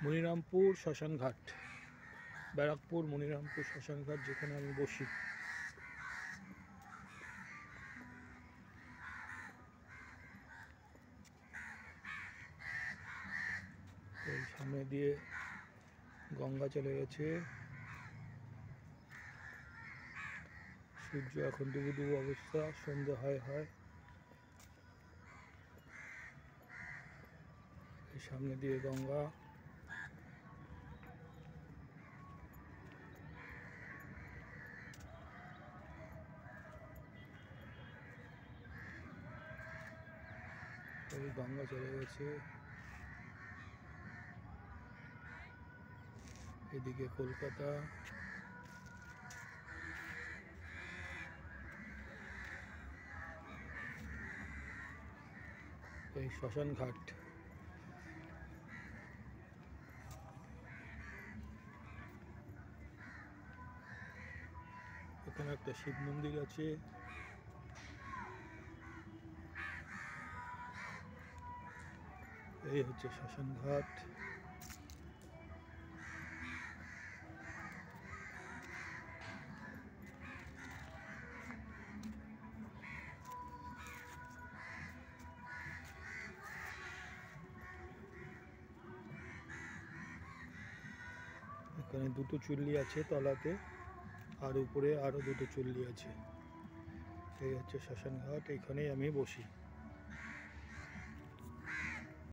মনিরামপুর শ্মশানঘাট, ব্যারাকপুর মনিরামপুর শ্মশানঘাট, যেখানে আমি বসি। এই সামনে দিয়ে গঙ্গা চলে গেছে। সূর্য এখন ডুবু ডুবু অবস্থা, সন্ধ্যা হয়। এই সামনে দিয়ে গঙ্গা। এই গঙ্গা চলে গেছে। এদিকে কলকাতা। এই শ্মশানঘাট। এখানে একটা শিব মন্দির আছে। এই হচ্ছে শ্মশানঘাট। এখানে দুটো চুল্লি আছে তলাতে, আর উপরে আরো দুটো চুল্লি আছে। এই হচ্ছে শ্মশানঘাট, এখানেই আমি বসি।